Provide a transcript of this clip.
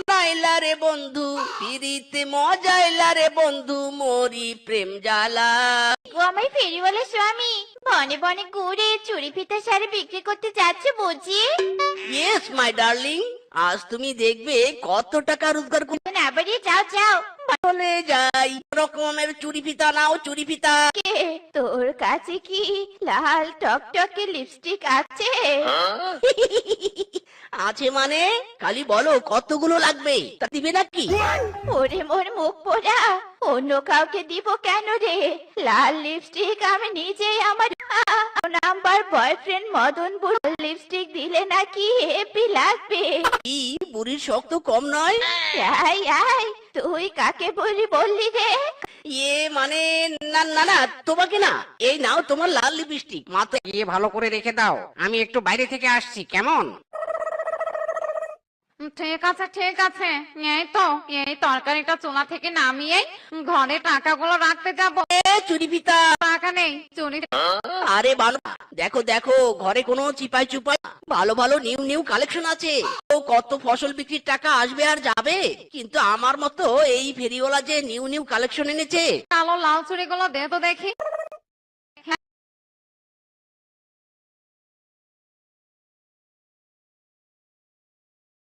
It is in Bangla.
নাইলা রে বন্ধু, পিরিতে মজাইলা রে বন্ধু, মরি প্রেম জ্বালা। ও আমার ফেরিওয়ালা স্বামী বনে বনে ঘুরে চুরি ফিতা শাড়ি বিক্রি করতে যাচ্ছে বুঝি। ইয়েস মাই ডার্লিং, আজ তুমি দেখবে কত টাকা রোজগার না বাড়িয়ে যাও যাও। চলে যাই। রকমের চুরি ফিতা নাও, চুরি ফিতা। কে তোর কাছে কি লাল টকটকে লিপস্টিক আছে? আছে মানে? খালি বলো কতগুলো লাগবে, তা দিবে নাকি? ওরে মোর মুখ পোড়া, অন্য কাউকে দিব কেন রে? লাল লিপস্টিক আমি নিজেই আমার নাম্বার বয়ফ্রেন্ড মদন বুড়ো লিপস্টিক দিলে নাকি হেপি লাগবে। কি বুড়ির শখ তো কম নয়। আয় আয়, তুই কাকে বললি রে? ইয়ে মানে, না না না, তোমাকে না। এই নাও তোমার লাল লিপস্টিক, মাথা গিয়ে ভালো করে রেখে দাও, আমি একটু বাইরে থেকে আসছি, কেমন? ঠিক আছে ঠিক আছে, এই তরকারিটা চুলা থেকে নামিয়ে ঘরে টাকাগুলো রাখতে যাবো। চুরি ফিতা। টাকা নেই, চুরি। আরে বানো, দেখো দেখো ঘরে কোনো চিপাই চুপাই ভালো ভালো নিউ নিউ কালেকশন আছে। তো কত ফসল বিক্রির টাকা আসবে আর যাবে, কিন্তু আমার মতো এই ফেরিওয়ালা যে নিউ নিউ কালেকশন এনেছে। কালো লাল চুড়িগুলো দে তো দেখি।